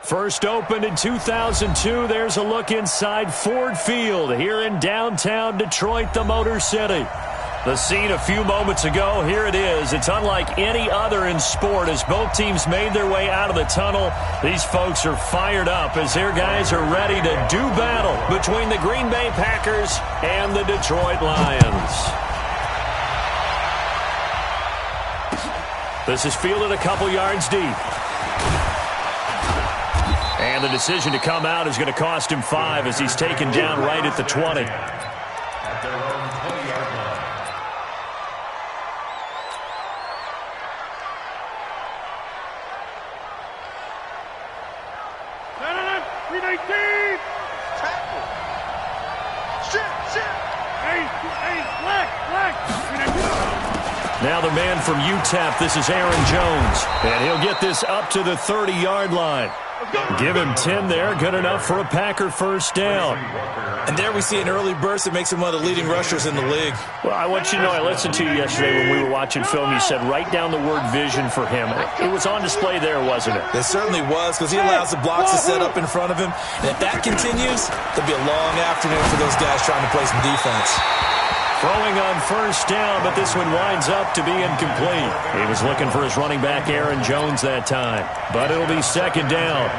First opened in 2002. There's a look inside Ford Field here in downtown Detroit, the Motor City. The scene a few moments ago, here it is. It's unlike any other in sport as both teams made their way out of the tunnel. These folks are fired up as their guys are ready to do battle between the Green Bay Packers and the Detroit Lions. This is fielded a couple yards deep. And the decision to come out is going to cost him 5 as he's taken down right at the 20. At their own 20-yard line. Now the man from UTEP, this is Aaron Jones. And he'll get this up to the 30-yard line. Give him 10 there, good enough for a Packer first down. And there we see an early burst that makes him one of the leading rushers in the league. Well, I want you to know, I listened to you yesterday when we were watching film. You said write down the word vision for him. It was on display there, wasn't it? It certainly was, because he allows the blocks to set up in front of him. And if that continues, there'll be a long afternoon for those guys trying to play some defense. Throwing on first down, but this one winds up to be incomplete. He was looking for his running back, Aaron Jones, that time. But it'll be second down.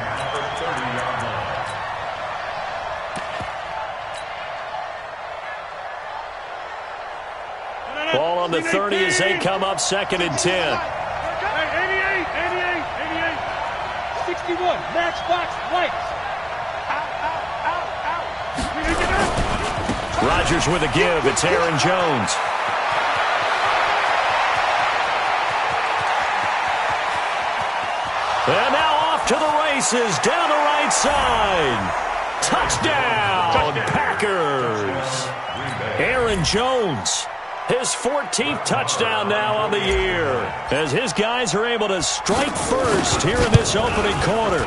Ball on the 30 as they come up second and 10. 88, 61, Matchbox Lights. Rodgers with a give. It's Aaron Jones. And now off to the races down the right side. Touchdown, Packers. Aaron Jones, his 14th touchdown now on the year, as his guys are able to strike first here in this opening quarter.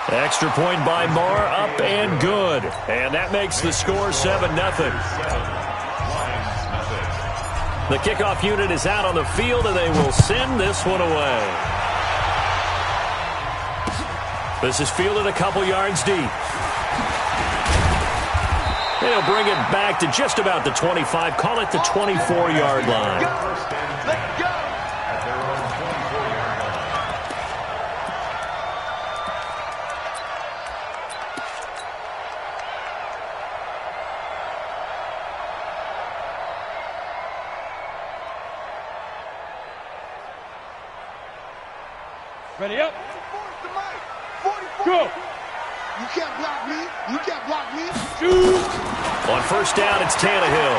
Extra point by Marr, up and good. And that makes the score 7-0. The kickoff unit is out on the field, and they will send this one away. This is fielded a couple yards deep. They'll bring it back to just about the 25, call it the 24-yard line. Let's go. At their own 24-yard line. Ready up. Go. You can't block me. You can't block me. On first down, it's Tannehill.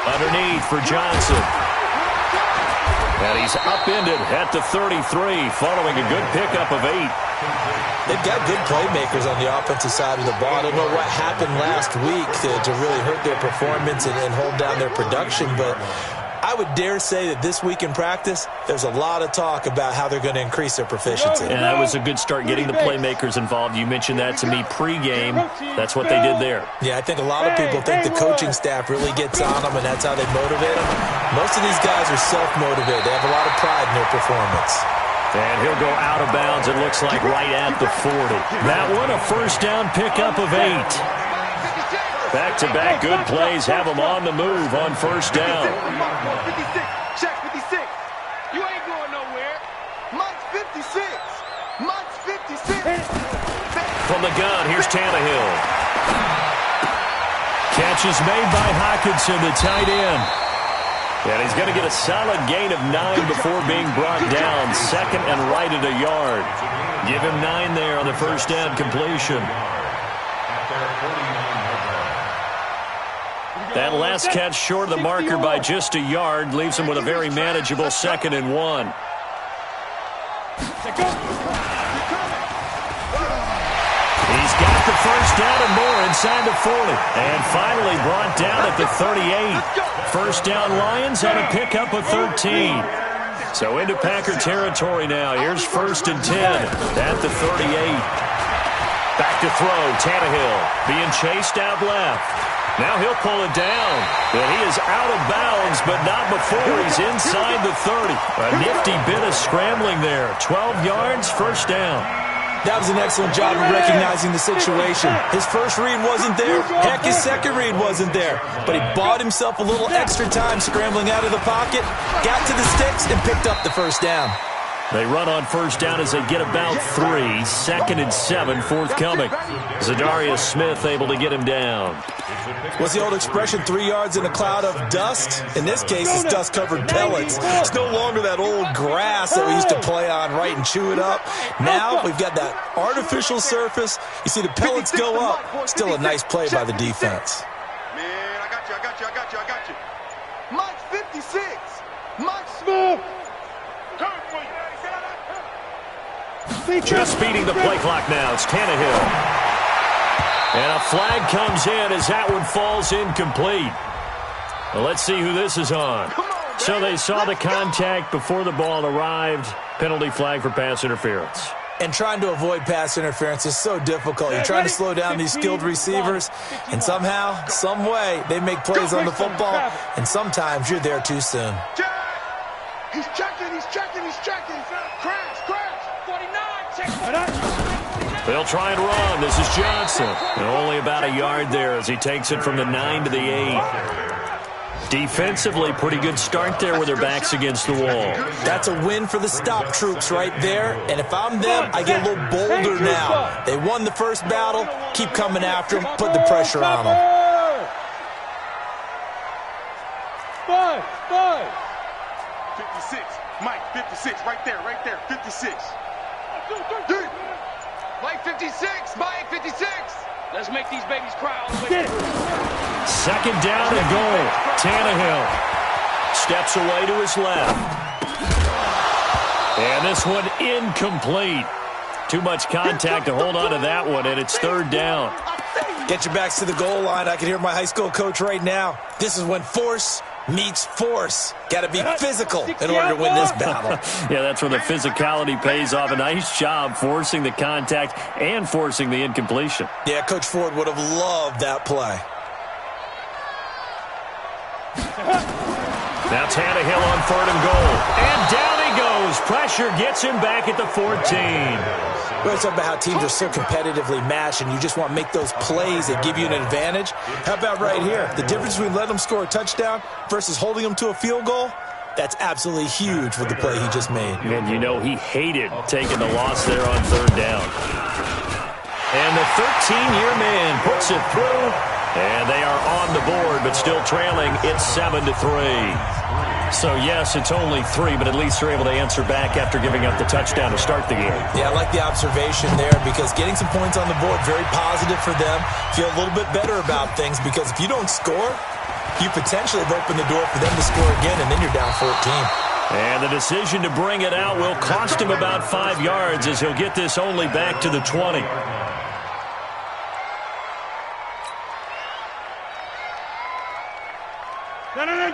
Underneath for Johnson. And he's upended at the 33, following a good pickup of 8. They've got good playmakers on the offensive side of the ball. I don't know what happened last week to really hurt their performance and hold down their production, but I would dare say that this week in practice, there's a lot of talk about how they're going to increase their proficiency. And that was a good start, getting the playmakers involved. You mentioned that to me pregame. That's what they did there. Yeah, I think a lot of people think the coaching staff really gets on them, and that's how they motivate them. Most of these guys are self-motivated. They have a lot of pride in their performance. And he'll go out of bounds, it looks like, right at the 40. That one, a first down pickup of 8. Back-to-back good plays have them on the move on first down. 56. Check 56. You ain't going nowhere. Mike's 56. Mike's 56. From the gun, here's Tannehill. Catch is made by Hockenson, the tight end. And he's going to get a solid gain of 9 before being brought down. Second and right at a yard. Give him 9 there on the first down completion. At their 49-yard line. That last catch short of the marker by just a yard leaves him with a very manageable second and 1. He's got the first down and more inside the 40. And finally brought down at the 38. First down Lions on a pickup of 13. So into Packer territory now. Here's first and 10 at the 38. Back to throw, Tannehill being chased out left. Now he'll pull it down. But he is out of bounds, but not before he's inside the 30. A nifty bit of scrambling there. 12 yards, first down. That was an excellent job of recognizing the situation. His first read wasn't there. Heck, his second read wasn't there. But he bought himself a little extra time scrambling out of the pocket, got to the sticks, and picked up the first down. They run on first down as they get about 3. 2nd and 7 forthcoming. Zadarius Smith able to get him down. What's the old expression, 3 yards in a cloud of dust? In this case, it's dust-covered pellets. It's no longer that old grass that we used to play on, right, and chew it up. Now we've got that artificial surface. You see the pellets go up. Still a nice play by the defense. Man, I got you. Mike's 56. Mike's smooth. Just beating the play clock now. It's Tannehill. And a flag comes in as that one falls incomplete. Well, let's see who this is on. So they saw the contact before the ball arrived. Penalty flag for pass interference. And trying to avoid pass interference is so difficult. You're trying to slow down these skilled receivers, and somehow, some way, they make plays on the football, and sometimes you're there too soon. He's checking. Crash. 49, They'll try and run. This is Johnson. And only about a yard there as he takes it from the 9 to the 8. Defensively, pretty good start there with their backs against the wall. That's a win for the stop troops right there. And if I'm them, I get a little bolder now. They won the first battle. Keep coming after them. Put the pressure on them. 5. 56. Mike, 56. Right there. 56. Mike 56. Mike 56. Let's make these babies cry all the way. 2nd down and goal. Tannehill steps away to his left. And this one incomplete. Too much contact to hold on to that one, and it's 3rd down. Get your backs to the goal line. I can hear my high school coach right now. This is when force meets force. Got to be physical in order to win this battle. Yeah, that's where the physicality pays off. A nice job forcing the contact and forcing the incompletion. Yeah, Coach Ford would have loved that play. Now Tannehill on 3rd and goal. And down he goes. Pressure gets him back at the 14. We always talk about how teams are so competitively matched and you just want to make those plays that give you an advantage. How about right here? The difference between letting them score a touchdown versus holding them to a field goal, that's absolutely huge with the play he just made. And you know he hated taking the loss there on 3rd down. And the 13-year man puts it through. And they are on the board, but still trailing. It's 7-3. So, yes, it's only 3, but at least they're able to answer back after giving up the touchdown to start the game. Yeah, I like the observation there because getting some points on the board, very positive for them. Feel a little bit better about things because if you don't score, you potentially have opened the door for them to score again, and then you're down 14. And the decision to bring it out will cost him about 5 yards as he'll get this only back to the 20.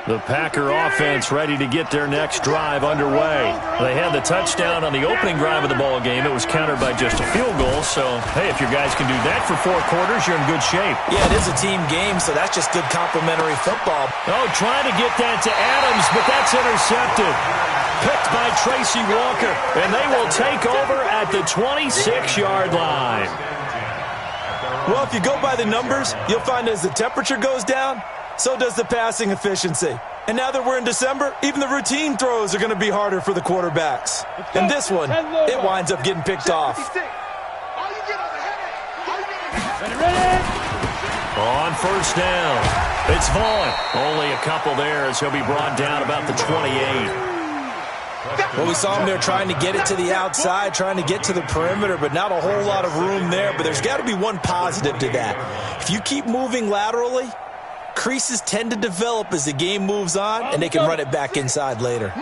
The Packer offense ready to get their next drive underway. They had the touchdown on the opening drive of the ball game. It was countered by just a field goal. So, hey, if your guys can do that for 4 quarters, you're in good shape. Yeah, it is a team game, so that's just good complementary football. Oh, trying to get that to Adams, but that's intercepted. Picked by Tracy Walker, and they will take over at the 26-yard line. Well, if you go by the numbers, you'll find as the temperature goes down, so does the passing efficiency. And now that we're in December, even the routine throws are going to be harder for the quarterbacks. And this one, it winds up getting picked off. On 1st down, it's Vaughn. Only a couple there as he'll be brought down about the 28. Well, we saw him there trying to get it to the outside, trying to get to the perimeter, but not a whole lot of room there. But there's got to be one positive to that. If you keep moving laterally, creases tend to develop as the game moves on, and they can run it back inside later.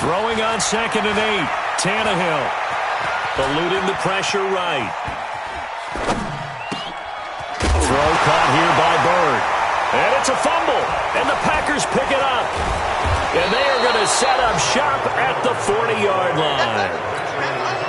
Throwing on 2nd and 8. Tannehill eluding the pressure right. Throw caught here by Bird. And it's a fumble. And the Packers pick it up. And they are going to set up shop at the 40-yard line.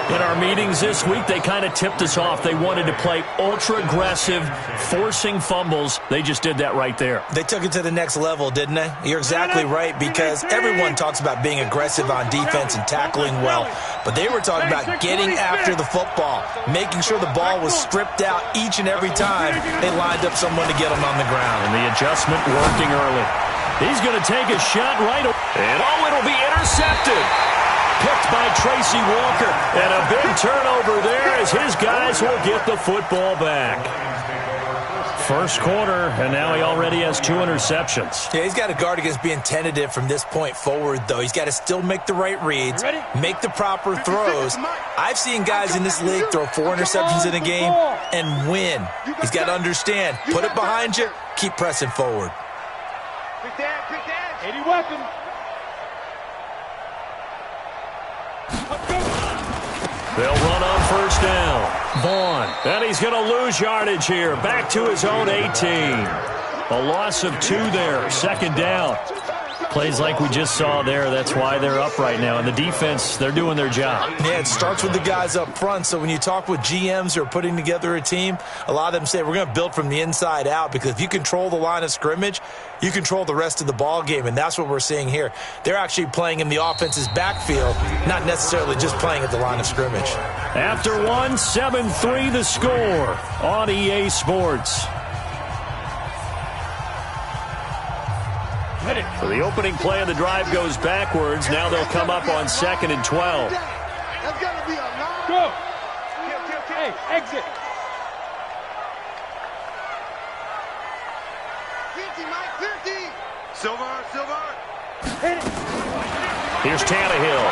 In our meetings this week, they kind of tipped us off. They wanted to play ultra-aggressive, forcing fumbles. They just did that right there. They took it to the next level, didn't they? You're exactly right, because everyone talks about being aggressive on defense and tackling well. But they were talking about getting after the football, making sure the ball was stripped out each and every time they lined up someone to get them on the ground. And the adjustment working early. He's going to take a shot right away. And it'll be intercepted. Picked by Tracy Walker. And a big turnover there as his guys will get the football back. First quarter, and now he already has 2 interceptions. Yeah, he's got to guard against being tentative from this point forward, though. He's got to still make the right reads, make the proper throws. I've seen guys in this league throw 4 interceptions in a game and win. He's got to understand, put it behind you, keep pressing forward. Quick dad. 80 weapon. They'll run on first down. Vaughn. And he's going to lose yardage here. Back to his own 18. A loss of 2 there. Second down. Plays like we just saw there. That's why they're up right now. And the defense, they're doing their job. Yeah, it starts with the guys up front. So when you talk with GMs who are putting together a team, a lot of them say we're going to build from the inside out, because if you control the line of scrimmage, you control the rest of the ball game, and that's what we're seeing here. They're actually playing in the offense's backfield, not necessarily just playing at the line of scrimmage. After 1, 7-3 the score on EA Sports. So the opening play of the drive goes backwards. Now they'll come up on 2nd and 12. That's got to be a line. Go. Hey, exit. 50, Mike, 50. Silver. Hit it. Here's Tannehill.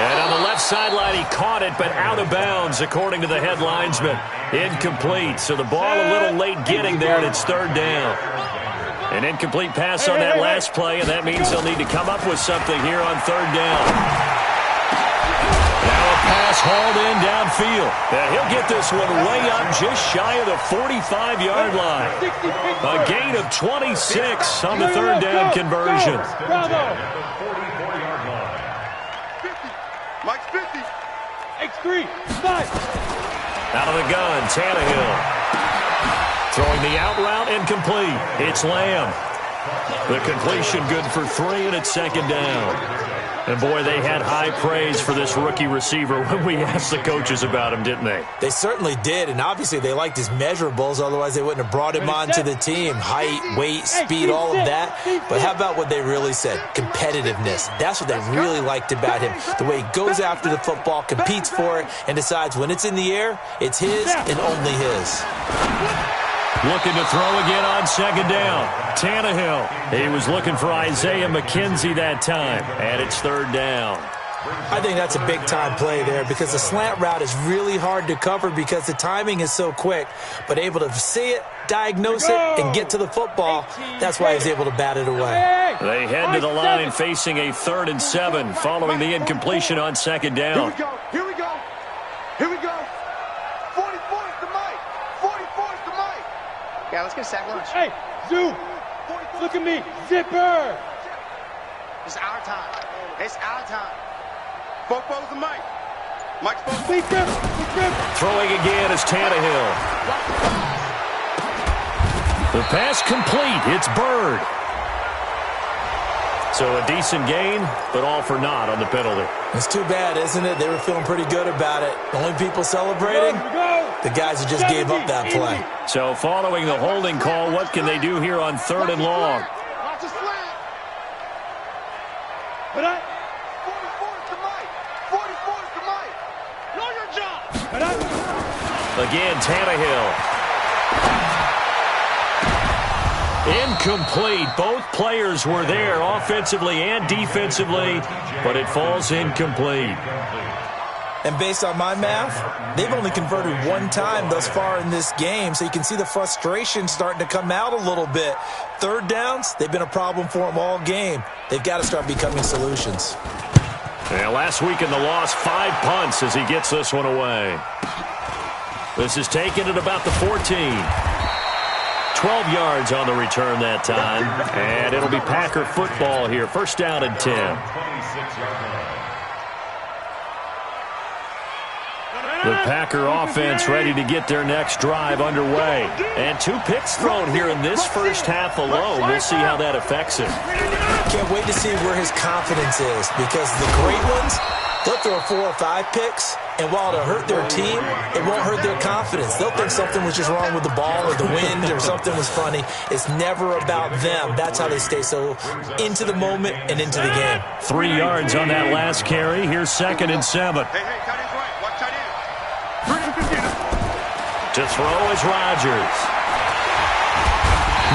And on the left sideline, he caught it, but out of bounds, according to the head linesman. Incomplete. So the ball a little late getting there, and it's 3rd down. An incomplete pass on that last play, and that means they'll need to come up with something here on 3rd down. Now a pass hauled in downfield. And he'll get this one way up just shy of the 45-yard line. A gain of 26 on the 3rd down conversion. Bravo. 50. Mike's 50. X3. 5. Out of the gun, Tannehill. Throwing the out route incomplete. It's Lamb. The completion good for 3, and it's 2nd down. And, boy, they had high praise for this rookie receiver when we asked the coaches about him, didn't they? They certainly did, and obviously they liked his measurables. Otherwise, they wouldn't have brought him onto the team. Height, weight, speed, all of that. But how about what they really said? Competitiveness. That's what they really liked about him. The way he goes after the football, competes for it, and decides when it's in the air, it's his and only his. Looking to throw again on 2nd down. Tannehill. He was looking for Isaiah McKenzie that time, and it's 3rd down. I think that's a big-time play there, because the slant route is really hard to cover because the timing is so quick. But able to see it, diagnose it, and get to the football, that's why he's able to bat it away. They head to the line facing a 3rd and 7 following the incompletion on 2nd down. Here we go. 44 is the Mike. 44 is the Mike. Yeah, let's get a sack lunch. Hey, Zoo. Look at me. Zipper. It's our time. It's our time. Fofo's the Mike. Mike's Fofo. Big grip. Throwing again is Tannehill. The pass complete. It's Bird. So a decent gain, but all for naught on the penalty. It's too bad, isn't it? They were feeling pretty good about it. The only people celebrating, the guys who just gave up that play. So following the holding call, what can they do here on 3rd and long? Watch the slant. But 44 is the Mike. 44 is the Mike. know your job. Again, Tannehill. Incomplete. Both players were there offensively and defensively, but it falls incomplete. And based on my math, they've only converted 1 time thus far in this game, so you can see the frustration starting to come out a little bit. 3rd downs, they've been a problem for them all game. They've got to start becoming solutions. Yeah, last week in the loss, 5 punts as he gets this one away. This is taken at about the 14. 12 yards on the return that time, and it'll be Packer football here. 1st down and 10. The Packer offense ready to get their next drive underway. And 2 picks thrown here in this first half alone. We'll see how that affects him. Can't wait to see where his confidence is, because the great ones, they'll throw 4 or 5 picks, and while it'll hurt their team, it won't hurt their confidence. They'll think something was just wrong with the ball or the wind or something was funny. It's never about them. That's how they stay so into the moment and into the game. 3 yards on that last carry. Here's 2nd and 7. Hey, tight end's right. Watch tight end. To throw is Rodgers.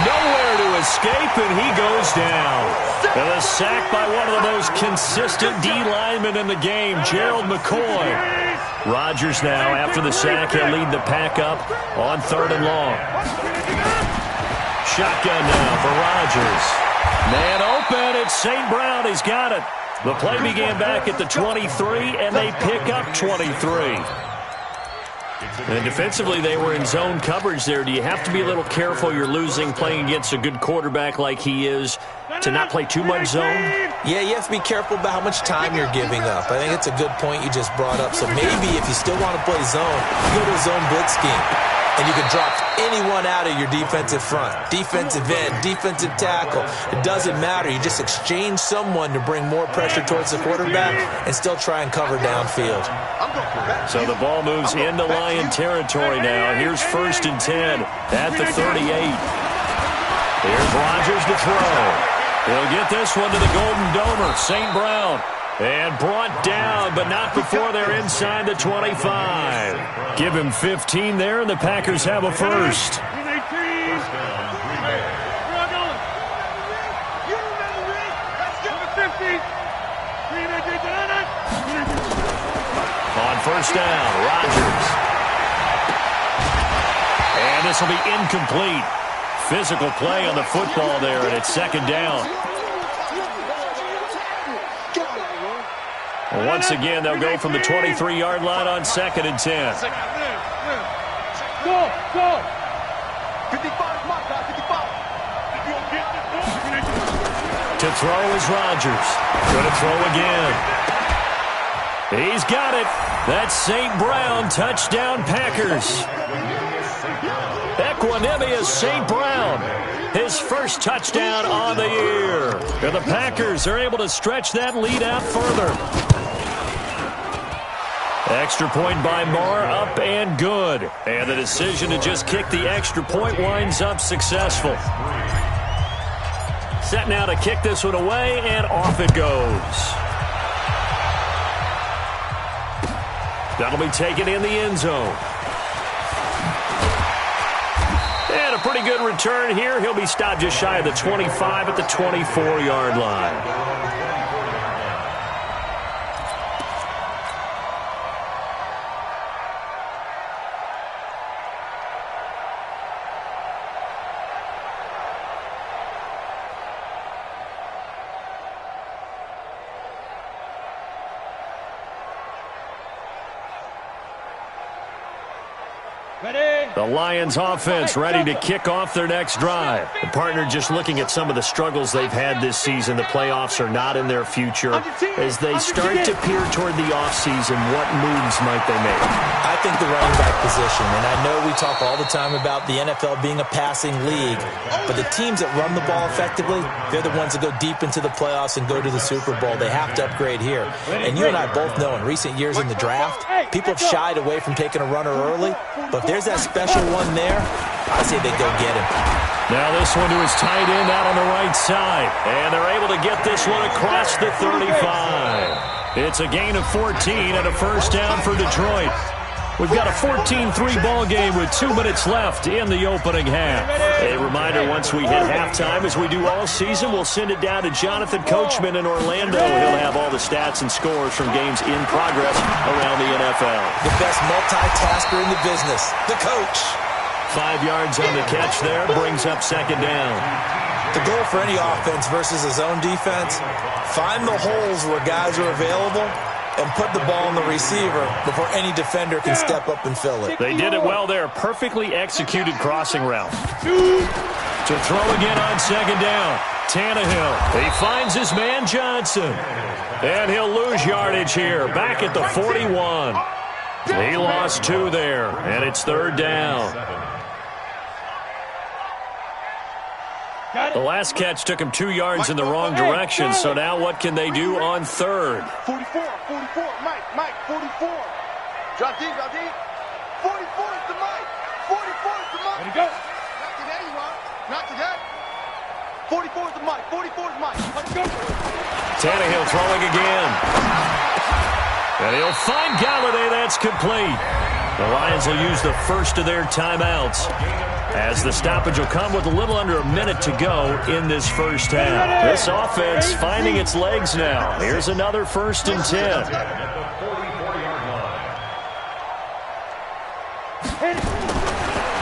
Nowhere to escape, and he goes down. And a sack by one of the most consistent D linemen in the game, Gerald McCoy. Rodgers now, after the sack, he'll lead the pack up on 3rd and long. Shotgun now for Rodgers. Man open, it's St. Brown. He's got it. The play began back at the 23, and they pick up 23. And defensively, they were in zone coverage there. Do you have to be a little careful? You're losing playing against a good quarterback like he is to not play too much zone? Yeah, you have to be careful about how much time you're giving up. I think it's a good point you just brought up. So maybe if you still want to play zone, you go to a zone blitz scheme. And you can drop anyone out of your defensive front. Defensive end, defensive tackle. It doesn't matter. You just exchange someone to bring more pressure towards the quarterback and still try and cover downfield. So the ball moves into Lion territory now. Here's 1st and 10 at the 38. Here's Rodgers to throw. He'll get this one to the Golden Domer, St. Brown. And brought down, but not before they're inside the 25. Give him 15 there, and the Packers have a first. On 1st down, Rodgers. And this will be incomplete. Physical play on the football there, and it's 2nd down. Once again, they'll go from the 23-yard line on 2nd and 10. Go! 55, my guy, 55. To throw is Rodgers. Going to throw again. He's got it. That's St. Brown. Touchdown, Packers. Equanimous St. Brown. His first touchdown on the year. And the Packers are able to stretch that lead out further. Extra point by Marr, up and good. And the decision to just kick the extra point winds up successful. Set now to kick this one away, and off it goes. That'll be taken in the end zone. And a pretty good return here. He'll be stopped just shy of the 25 at the 24-yard line. The Lions offense ready to kick off their next drive. The partner just looking at some of the struggles they've had this season. The playoffs are not in their future. As they start to peer toward the offseason, what moves might they make? I think the running back position, and I know we talk all the time about the NFL being a passing league, but the teams that run the ball effectively, they're the ones that go deep into the playoffs and go to the Super Bowl. They have to upgrade here. And you and I both know in recent years in the draft, people have shied away from taking a runner early, but if there's that special one there, I say they go get him. Now this one to his tight end out on the right side. And they're able to get this one across the 35. It's a gain of 14 and a first down for Detroit. We've got a 14-3 ball game with 2 minutes left in the opening half. A reminder, once we hit halftime, as we do all season, we'll send it down to Jonathan Coachman in Orlando. He'll have all the stats and scores from games in progress around the NFL. The best multitasker in the business, the coach. 5 yards on the catch there, brings up 2nd down. The goal for any offense versus a zone defense, find the holes where guys are available and put the ball on the receiver before any defender can step up and fill it. They did it well there. Perfectly executed crossing route. To throw again on 2nd down. Tannehill. He finds his man, Johnson. And he'll lose yardage here. Back at the 41. He lost 2 there, and it's 3rd down. The last catch took him 2 yards in the wrong direction, so now what can they do on 3rd? 44, Mike, 44. Drop deep. 44 is the Mike. 44 is the Mike. Let it go. Not today, you are. Not today. 44 is the Mike. 44 is Mike. Let it go. Tannehill throwing again. And he'll find Galladay. That's complete. The Lions will use the first of their timeouts, as the stoppage will come with a little under a minute to go in this first half. This offense finding its legs now. Here's another 1st and 10.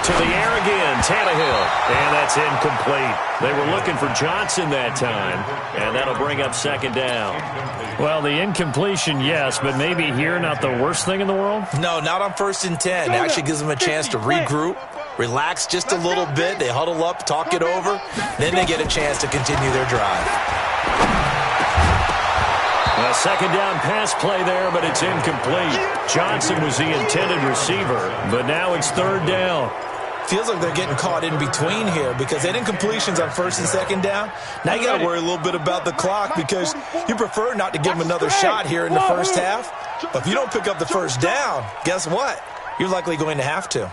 To the air again, Tannehill. And that's incomplete. They were looking for Johnson that time, and that'll bring up 2nd down. Well, the incompletion, yes, but maybe here not the worst thing in the world? No, not on 1st and 10. It actually gives them a chance to regroup, relax just a little bit. They huddle up, talk it over. Then they get a chance to continue their drive. A 2nd down pass play there, but it's incomplete. Johnson was the intended receiver, but now it's 3rd down. Feels like they're getting caught in between here because they had incompletions on 1st and 2nd down. Now you got to worry a little bit about the clock because you prefer not to give them another shot here in the first half. But if you don't pick up the 1st down, guess what? You're likely going to have to.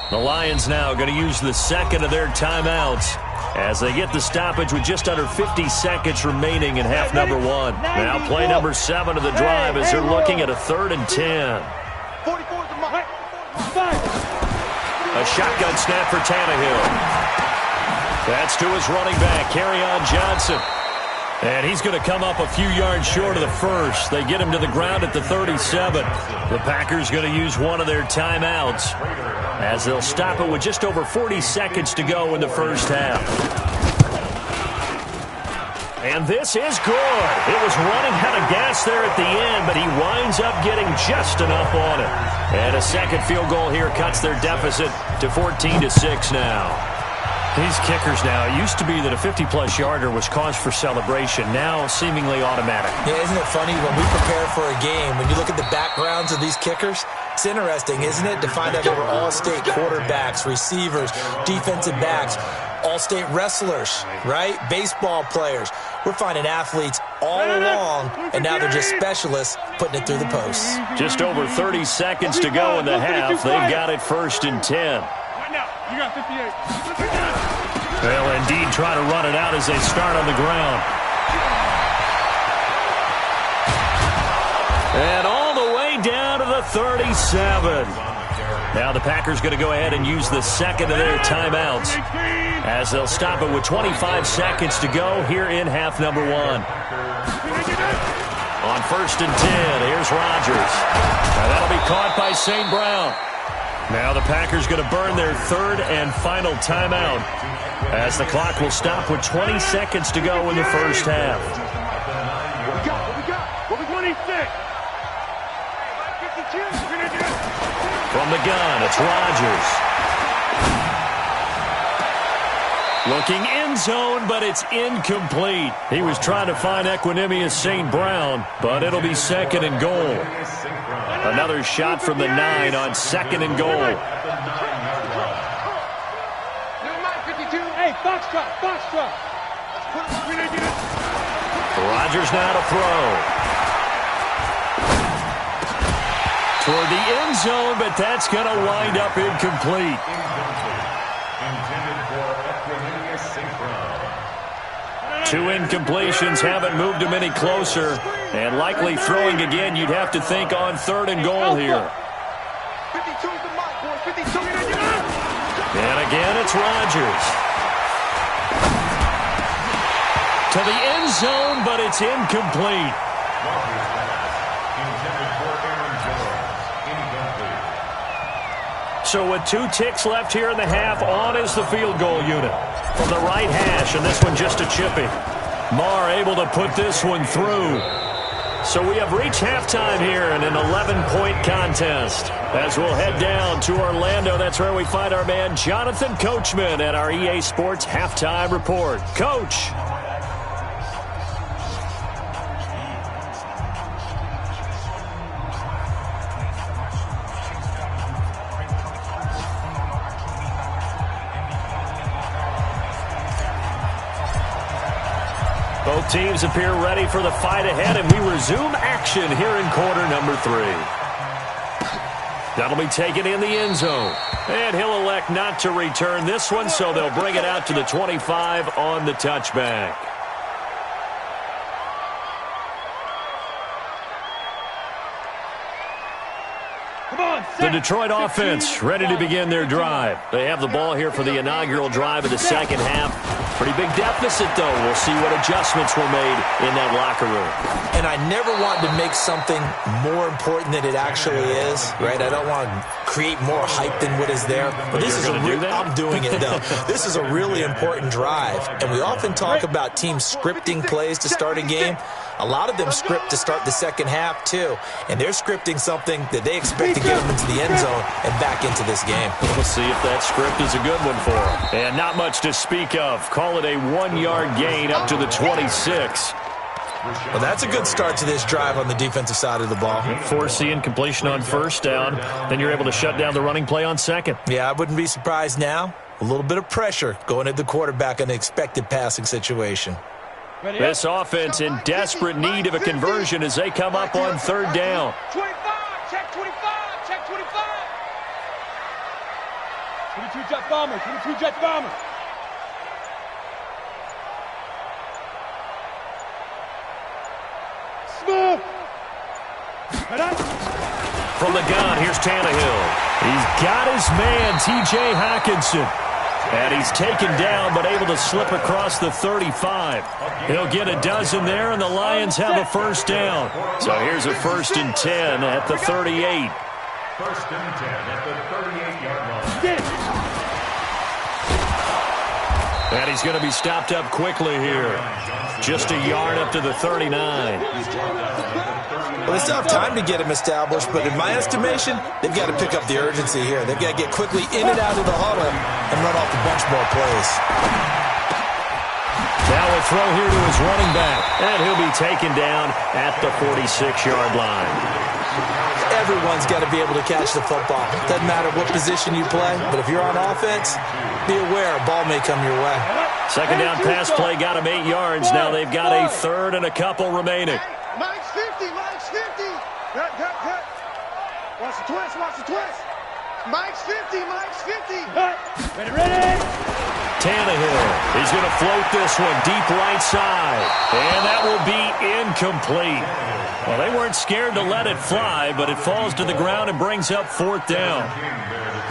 The Lions now going to use the 2nd of their timeouts as they get the stoppage with just under 50 seconds remaining in half number 1. Now play number 7 of the drive as they're looking at a 3rd and 10. A shotgun snap for Tannehill. That's to his running back, Kerryon Johnson. And he's going to come up a few yards short of the first. They get him to the ground at the 37. The Packers going to use one of their timeouts as they'll stop it with just over 40 seconds to go in the first half. And this is good. It was running out of gas there at the end, but he winds up getting just enough on it. And a second field goal here cuts their deficit to 14-6 now. These kickers now, it used to be that a 50-plus yarder was cause for celebration. Now seemingly automatic. Yeah, isn't it funny when we prepare for a game, when you look at the backgrounds of these kickers, it's interesting, isn't it, to find out they were all-state quarterbacks, receivers, defensive backs, all-state wrestlers, right? Baseball players. We're finding athletes all along, and now they're just specialists putting it through the posts. Just over 30 seconds to go in the half. They've got it 1st and 10. You got 58. They'll indeed try to run it out as they start on the ground. And all the way down to the 37. Now the Packers going to go ahead and use the 2nd of their timeouts as they'll stop it with 25 seconds to go here in half number 1. On 1st and 10, here's Rodgers. Now that'll be caught by St. Brown. Now the Packers going to burn their 3rd and final timeout as the clock will stop with 20 seconds to go in the first half. What we got? 26. From the gun, it's Rodgers. Looking end zone, but it's incomplete. He was trying to find Equanimeous St. Brown, but it'll be 2nd and goal. Another shot from the 9 on 2nd and goal. Hey, Foxtrot. Rodgers now to throw. Toward the end zone, but that's going to wind up incomplete. Two incompletions haven't moved him any closer. And likely throwing again, you'd have to think on 3rd and goal here. 52 is the mark, boys. 52. And again, it's Rodgers. To the end zone, but it's incomplete. So with 2 ticks left here in the half, on is the field goal unit. From the right hash, and this one just a chippy. Marr able to put this one through. So we have reached halftime here in an 11-point contest. As we'll head down to Orlando, that's where we find our man Jonathan Coachman at our EA Sports Halftime Report. Coach. Both teams appear ready for the fight ahead, and we resume action here in quarter number 3. That'll be taken in the end zone. And he'll elect not to return this one, so they'll bring it out to the 25 on the touchback. The Detroit offense ready to begin their drive. They have the ball here for the inaugural drive of the second half. Pretty big deficit, though. We'll see what adjustments were made in that locker room. And I never want to make something more important than it actually is, right? I don't want to create more hype than what is there. But this is I'm doing it, though. This is a really important drive. And we often talk about teams scripting plays to start a game. A lot of them script to start the second half, too. And they're scripting something that they expect to get them into the end zone and back into this game. We'll see if that script is a good one for them. And not much to speak of. Call it a 1-yard gain up to the 26. Well, that's a good start to this drive on the defensive side of the ball. Force the incompletion on first down. Then you're able to shut down the running play on second. Yeah, I wouldn't be surprised now. A little bit of pressure going at the quarterback in an expected passing situation. This offense in desperate need of a conversion as they come up on third down. 25, check 25, check 25. 22 Jet Bomber, 22 Jet Bomber. Smooth. From the gun, here's Tannehill. He's got his man, T.J. Hockenson. And he's taken down, but able to slip across the 35. He'll get a dozen there, and the Lions have a first down. So here's a 1st and 10 at the 38. 1st and 10 at the 38-yard line. And he's going to be stopped up quickly here. Just a yard up to the 39. Well, they still have time to get him established, but in my estimation, they've got to pick up the urgency here. They've got to get quickly in and out of the huddle and run off a bunch more plays. Now a throw here to his running back, and he'll be taken down at the 46-yard line. Everyone's got to be able to catch the football. Doesn't matter what position you play, but if you're on offense, be aware a ball may come your way. Second down pass play got him 8 yards. Now they've got a third and a couple remaining. Mike's 50, Mike's 50. Cut. Watch the twist, watch the twist. Mike's 50, Mike's 50. Ready. Tannehill is going to float this one deep right side. And that will be incomplete. Well, they weren't scared to let it fly, but it falls to the ground and brings up 4th down.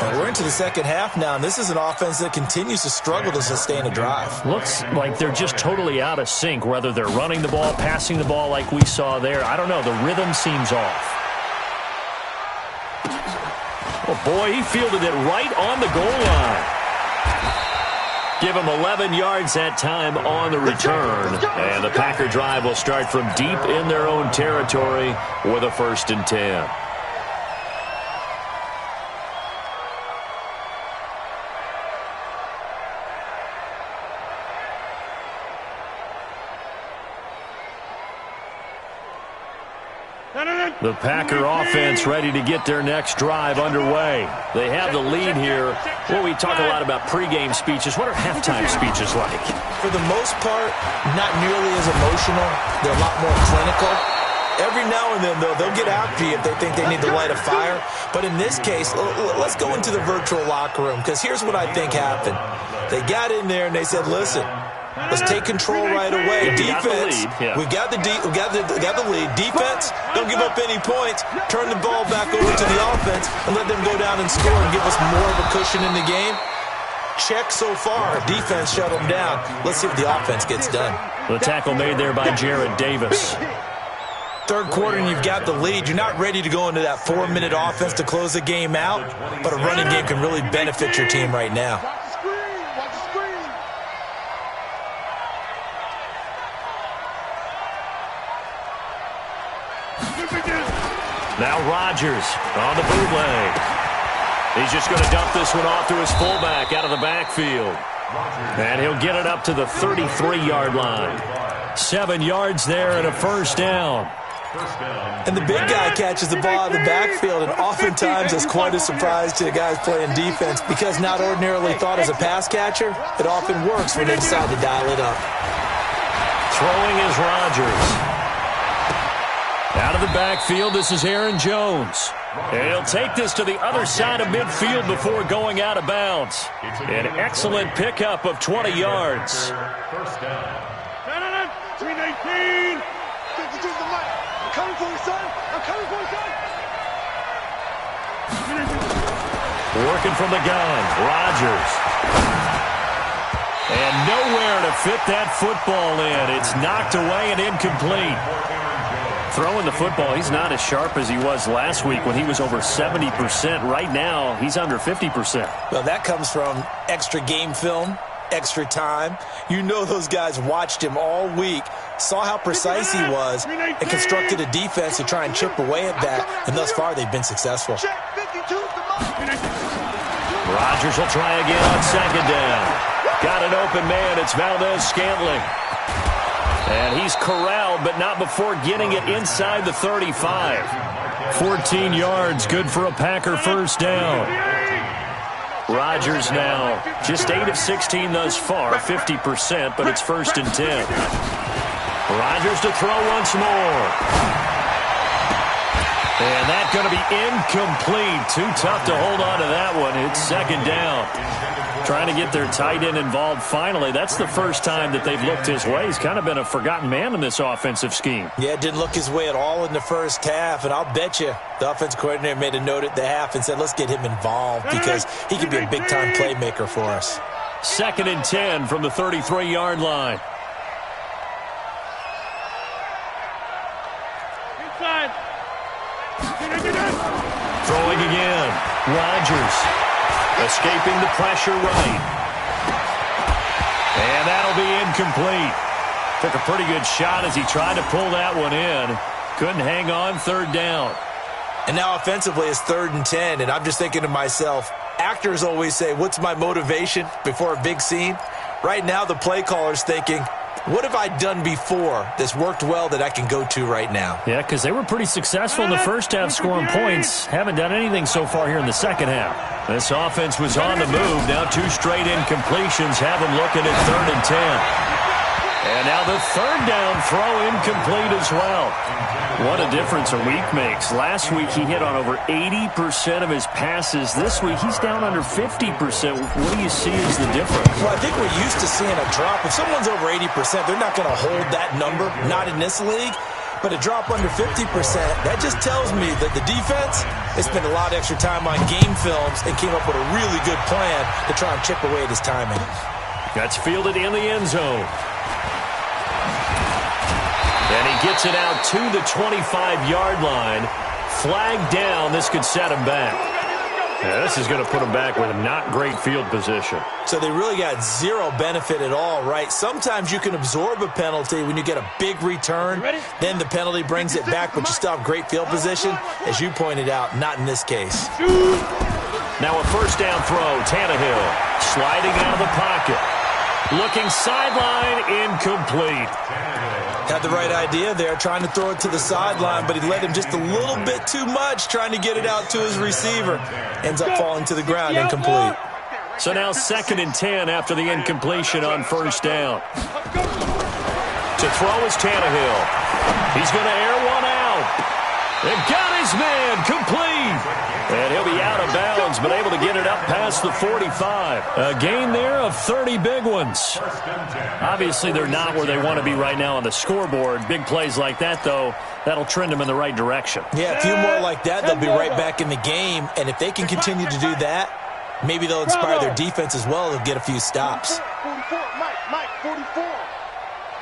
Well, we're into the second half now, and this is an offense that continues to struggle to sustain a drive. Looks like they're just totally out of sync, whether they're running the ball, passing the ball like we saw there. I don't know. The rhythm seems off. Oh, boy, he fielded it right on the goal line. Give him 11 yards that time on the return. And the Packer drive will start from deep in their own territory with a 1st and 10. The Packer offense ready to get their next drive underway. They have the lead here. Well, we talk a lot about pregame speeches. What are halftime speeches like? For the most part, not nearly as emotional. They're a lot more clinical. Every now and then, though, they'll get after you if they think they need to light a fire. But in this case, let's go into the virtual locker room, because here's what I think happened. They got in there and they said, listen, let's take control right away. Defense, we got the lead. Defense, don't give up any points. Turn the ball back over to the offense and let them go down and score and give us more of a cushion in the game. Check so far. Defense shut them down. Let's see if the offense gets done. The tackle made there by Jared Davis. Third quarter and you've got the lead. You're not ready to go into that 4-minute offense to close the game out, but a running game can really benefit your team right now. Watch the screen. Now Rodgers on the bootleg. He's just going to dump this one off to his fullback out of the backfield. And he'll get it up to the 33-yard line. 7 yards there and a first down. And the big guy catches the ball out of the backfield, and oftentimes it's quite a surprise to the guys playing defense because not ordinarily thought as a pass catcher, it often works when they decide to dial it up. Throwing is Rodgers. Out of the backfield, this is Aaron Jones. And he'll take this to the other side of midfield before going out of bounds. An excellent pickup of 20 yards. First down. 319. 52 to the mic. I'm coming for you, son. I'm coming for you, son. Working from the gun, Rodgers. And nowhere to fit that football in. It's knocked away and incomplete. Throwing the football, he's not as sharp as he was last week when he was over 70%. Right now, he's under 50%. Well, that comes from extra game film, extra time. You know those guys watched him all week, saw how precise he was, and constructed a defense to try and chip away at that. And thus far, they've been successful. Rodgers will try again on second down. Got an open man. It's Valdez-Scantling. And he's corralled, but not before getting it inside the 35. 14 yards, good for a Packer first down. Rodgers now just 8 of 16 thus far, 50%, but it's 1st and 10. Rodgers to throw once more. And that's going to be incomplete. Too tough to hold on to that one. It's second down. Trying to get their tight end involved finally. That's the first time that they've looked his way. He's kind of been a forgotten man in this offensive scheme. Yeah, it didn't look his way at all in the first half, and I'll bet you the offensive coordinator made a note at the half and said, let's get him involved because he can be a big-time playmaker for us. 2nd and 10 from the 33-yard line. Inside. Throwing again. Rodgers. Escaping the pressure right. And that'll be incomplete. Took a pretty good shot as he tried to pull that one in. Couldn't hang on, 3rd down. And now offensively it's 3rd and 10, and I'm just thinking to myself, actors always say, what's my motivation before a big scene? Right now the play caller's thinking, what have I done before that's worked well that I can go to right now? Yeah, because they were pretty successful in the first half scoring points. Haven't done anything so far here in the second half. This offense was on the move. Now 2 straight incompletions have them looking at 3rd and 10. And now the 3rd down throw incomplete as well. What a difference a week makes. Last week he hit on over 80% of his passes. This week he's down under 50%. What do you see as the difference? Well, I think we're used to seeing a drop. If someone's over 80%, they're not going to hold that number, not in this league. But a drop under 50%, that just tells me that the defense has spent a lot of extra time on game films and came up with a really good plan to try and chip away at his timing. That's fielded in the end zone. And he gets it out to the 25-yard line. Flag down. This could set him back. Yeah, this is going to put him back with not great field position. So they really got zero benefit at all, right? Sometimes you can absorb a penalty when you get a big return. Then the penalty brings it back, but you still have great field position. As you pointed out, not in this case. Now a first down throw. Tannehill sliding out of the pocket. Looking sideline, incomplete. Had the right idea there, trying to throw it to the sideline, but he let him just a little bit too much, trying to get it out to his receiver. Ends up falling to the ground, incomplete. So now 2nd and 10 after the incompletion on first down. To throw is Tannehill. He's going to air one out. And got his man complete. And he'll be out of bounds, but able to get it up past the 45. A gain there of 30 big ones. Obviously, they're not where they want to be right now on the scoreboard. Big plays like that, though, that'll trend them in the right direction. Yeah, a few more like that, they'll be right back in the game. And if they can continue to do that, maybe they'll inspire their defense as well. They'll get a few stops. 44, Mike, 44.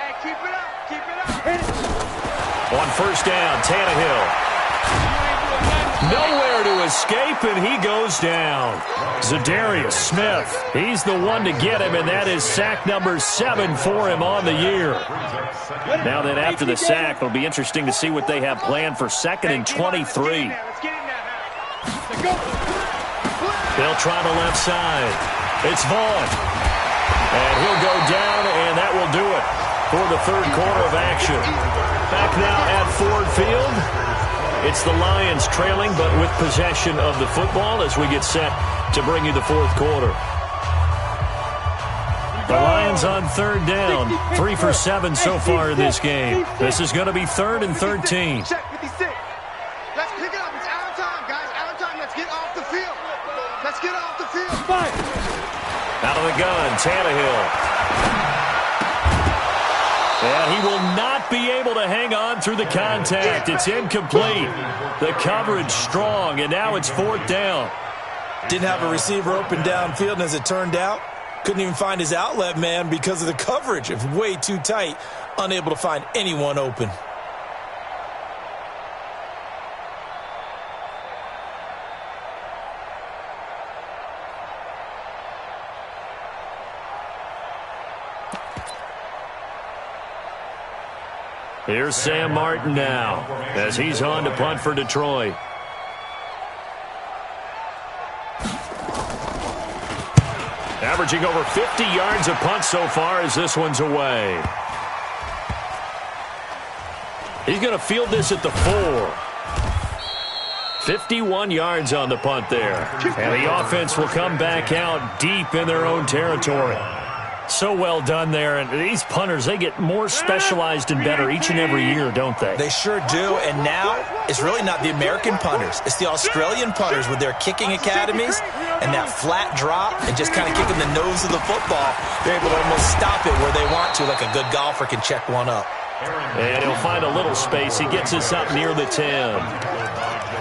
Hey, keep it up, keep it up. Hit it. On first down, Tannehill. Nowhere to escape, and he goes down. Za'Darius Smith, he's the one to get him, and that is sack number 7 for him on the year. Now then, after the sack, it'll be interesting to see what they have planned for 2nd and 23. They'll try the left side. It's Vaughn. And he'll go down, and that will do it for the third quarter of action. Back now at Ford Field. It's the Lions trailing, but with possession of the football as we get set to bring you the fourth quarter. The Lions on third down, 3 for 7 so far in this game. This is going to be 3rd and 13. Let's pick it up. It's out of time, guys. Out of time. Let's get off the field. Let's get off the field. Out of the gun, Tannehill. And he will not be able to hang on through the contact. It's incomplete. The coverage strong, and now it's 4th down. Didn't have a receiver open downfield, and as it turned out, couldn't even find his outlet man because of the coverage. It was way too tight, unable to find anyone open. Here's Sam Martin now as he's on to punt for Detroit. Averaging over 50 yards a punt so far as this one's away. He's going to field this at the 4. 51 yards on the punt there. And the offense will come back out deep in their own territory. So well done there. And these punters, they get more specialized and better each and every year, don't they? They sure do. And now it's really not the American punters. It's the Australian punters with their kicking academies and that flat drop and just kind of kicking the nose of the football. They're able to almost stop it where they want to, like a good golfer can check one up. And he'll find a little space. He gets us up near the 10.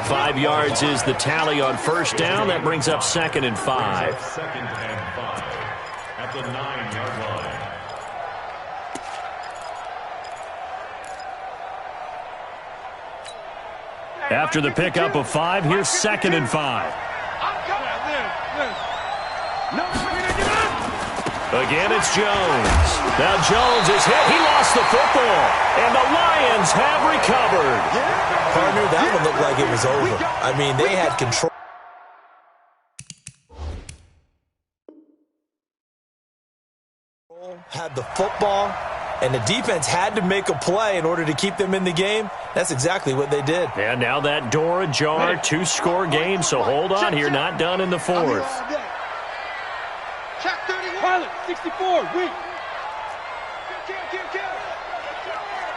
5 yards is the tally on first down. That brings up 2nd and 5. 2nd and 5 at the 9-yard line. After the pickup of 5, here's 2nd and 5. Again, it's Jones. Now Jones is hit. He lost the football. And the Lions have recovered. Partner, that one looked like it was over. I mean, they had control. Had the football, and the defense had to make a play in order to keep them in the game. That's exactly what they did. And now that door ajar, 2-score game, so hold on here. Not done in the 4th. Check 31. Pilot, 64, weak.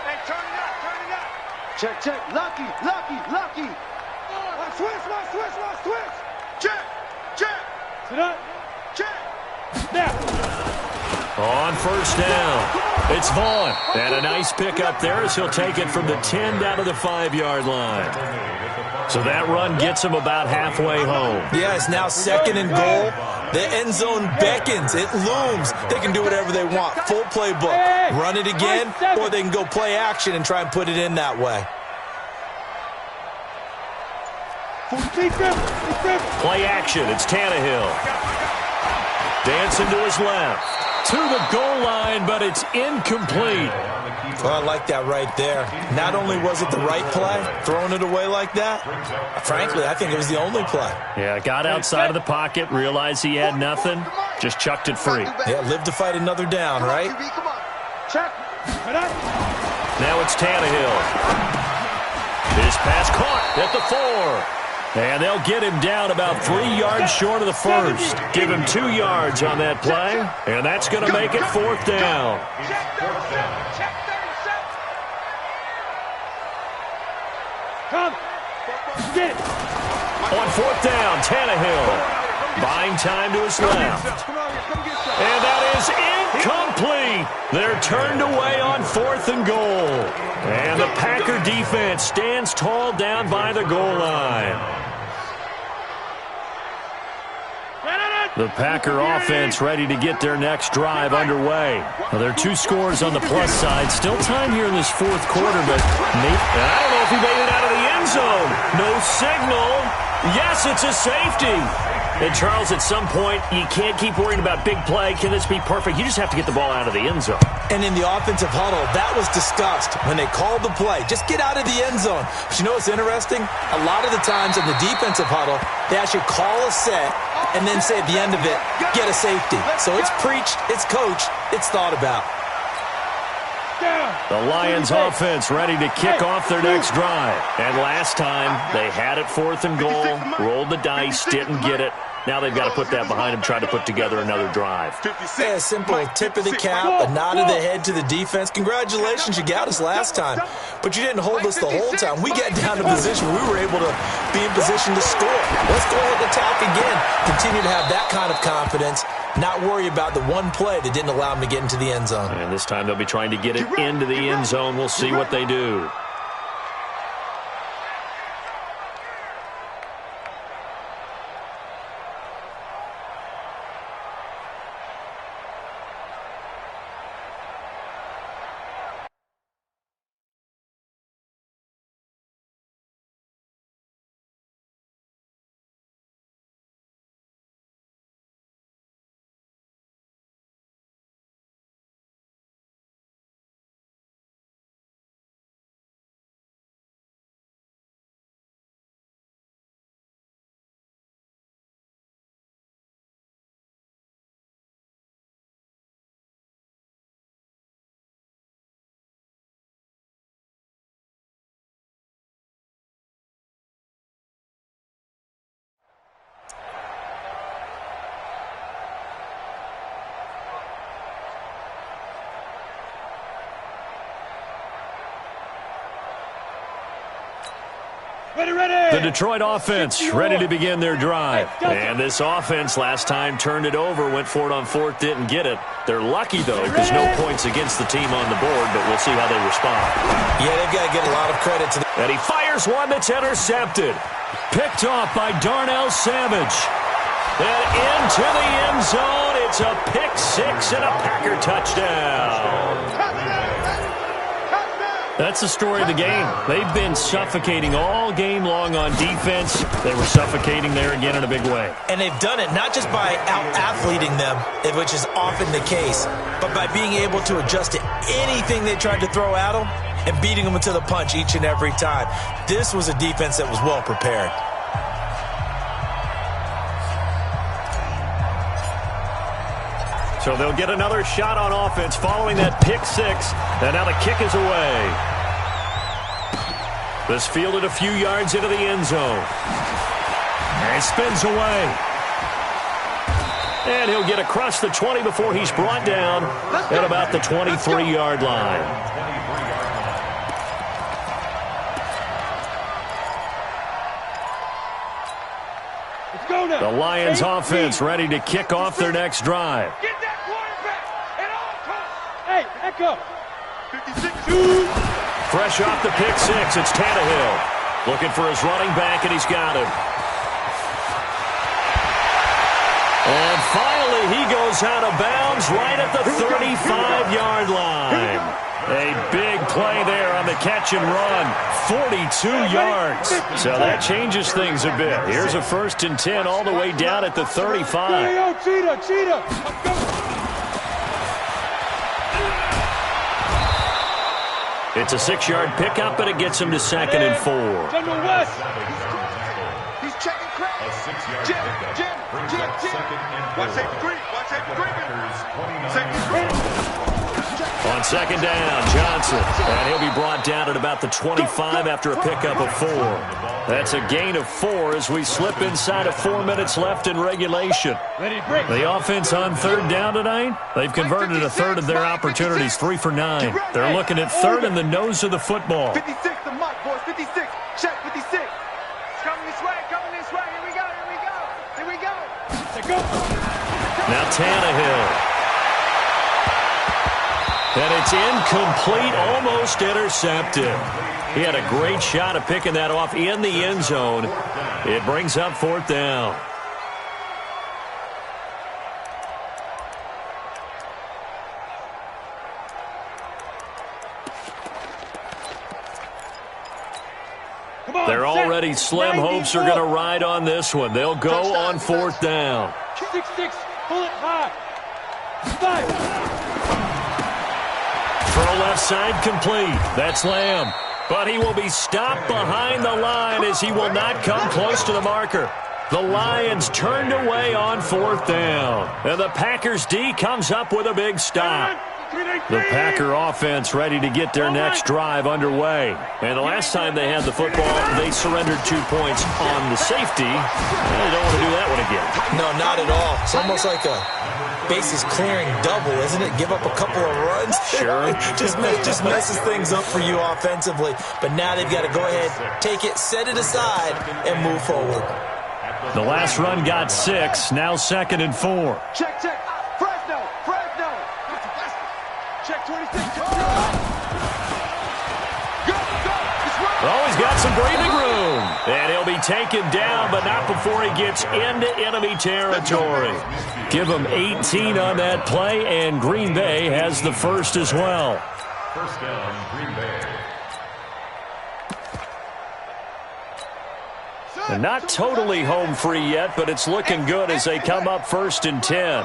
Hey, turn it up. Check. Lucky. Switch. Check. Sit up. Check. Now. On first down, it's Vaughn. And a nice pickup there as he'll take it from the 10 down to the 5-yard line. So that run gets him about halfway home. Yeah, it's now 2nd and goal. The end zone beckons. It looms. They can do whatever they want. Full playbook. Run it again, or they can go play action and try and put it in that way. Play action. It's Tannehill. Dancing to his left. To the goal line, but it's incomplete. Oh, I like that right there. Not only was it the right play, throwing it away like that, frankly, I think it was the only play. Yeah, got outside of the pocket, realized he had nothing, just chucked it free. Yeah, live to fight another down, right? Come on. Check. Now it's Tannehill. His pass caught at the 4. And they'll get him down about 3 yards short of the first. Give him 2 yards on that play, and that's going to make it 4th down. Check 37. Come. Get it. On 4th down, Tannehill. Buying time to his left. And that is incomplete. They're turned away on 4th and goal. And the Packer defense stands tall down by the goal line. The Packer offense ready to get their next drive underway. Now, there are 2 scores on the plus side. Still time here in this 4th quarter, but I don't know if he made it out of the end zone. No signal. Yes, it's a safety. And, Charles, at some point, you can't keep worrying about big play. Can this be perfect? You just have to get the ball out of the end zone. And in the offensive huddle, that was discussed when they called the play. Just get out of the end zone. But you know what's interesting? A lot of the times in the defensive huddle, they actually call a set and then say at the end of it, get a safety. So it's preached, it's coached, it's thought about. The Lions offense ready to kick off their next drive. And last time, they had it 4th and goal, rolled the dice, didn't get it. Now they've got to put that behind them, try to put together another drive. Yeah, a simple tip of the cap, a nod of the head to the defense. Congratulations, you got us last time. But you didn't hold us the whole time. We got down to position where we were able to be in position to score. Let's go ahead and attack again. Continue to have that kind of confidence, not worry about the one play that didn't allow them to get into the end zone. And this time they'll be trying to get it into the end zone. We'll see what they do. The Detroit offense ready to begin their drive. And this offense last time turned it over, went for it on 4th, didn't get it. They're lucky, though, because no points against the team on the board, but we'll see how they respond. Yeah, they've got to get a lot of credit to them. And he fires one that's intercepted. Picked off by Darnell Savage. And into the end zone. It's a pick 6 and a Packer touchdown. That's the story of the game. They've been suffocating all game long on defense. They were suffocating there again in a big way. And they've done it not just by out-athleting them, which is often the case, but by being able to adjust to anything they tried to throw at them and beating them to the punch each and every time. This was a defense that was well prepared. So they'll get another shot on offense following that pick 6. And now the kick is away. This fielded a few yards into the end zone. And spins away. And he'll get across the 20 before he's brought down at about the 23-yard line. The Lions offense ready to kick off their next drive. Get that quarterback at all costs. Hey, Echo. 56. Fresh off the pick 6, it's Tannehill. Looking for his running back, and he's got him. And finally, he goes out of bounds right at the 35-yard line. A big play there on the catch and run. 42 yards. So that changes things a bit. Here's a 1st and 10 all the way down at the 35. Cheetah. It's a 6-yard pickup, but it gets him to 2nd and 4. General West. He's checking credit. Jim. Watch safety green. Safety green. On 2nd down, Johnson. And he'll be brought down at about the 25 after a pickup of 4. That's a gain of 4 as we slip inside of 4 minutes left in regulation. The offense on 3rd down tonight, they've converted a third of their opportunities, 3 for 9. They're looking at 3rd and the nose of the football. 56, the mark, boys. 56. Check 56. It's coming this way. Here we go. Now Tannehill. And it's incomplete, almost intercepted. He had a great shot at picking that off in the end zone. It brings up 4th down. Their already slim hopes are going to ride on this one. They'll go on 4th down. 6-6, pull it high. 5. Throw left side complete. That's Lamb. But he will be stopped behind the line as he will not come close to the marker. The Lions turned away on 4th down. And the Packers D comes up with a big stop. The Packer offense ready to get their next drive underway. And the last time they had the football, they surrendered 2 points on the safety. They don't want to do that one again. No, not at all. It's almost like a bases clearing double, isn't it? Give up a couple of runs. Sure. just messes things up for you offensively. But now they've got to go ahead, take it, set it aside, and move forward. The last run got 6. Now 2nd and 4. Check, check. Fresno, Fresno. Check 26. Oh, he's got some breathing room. And he'll be taken down, but not before he gets into enemy territory. Give him 18 on that play, and Green Bay has the first as well. First down, Green Bay. And not totally home free yet, but it's looking good as they come up 1st and 10.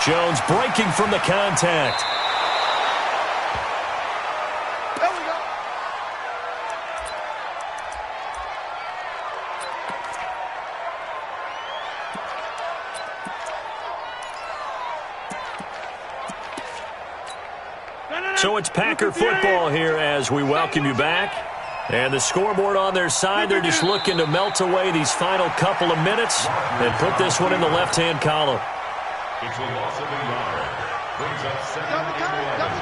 Jones breaking from the contact. There we go. So it's Packer football here as we welcome you back. And the scoreboard on their side, they're just looking to melt away these final couple of minutes and put this one in the left-hand column. It's a loss of a yard. Brings up 2nd and 11.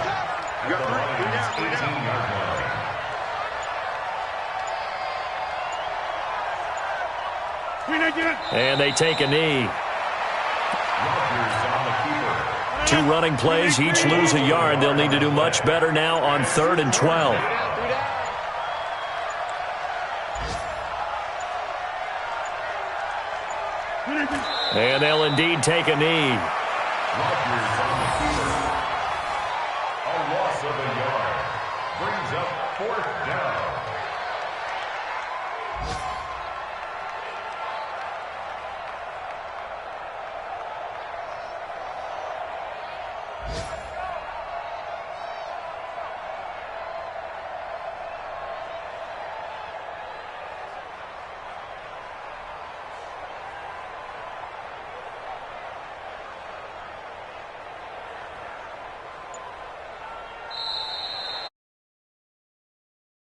At the Lions' 18-yard line. And they take a knee. Rodgers on the keeper. 2 running plays, each lose a yard. They'll need to do much better now on 3rd and 12. And they'll indeed take a knee. Rodgers on the keeper. A loss of a yard. Brings up 4th down.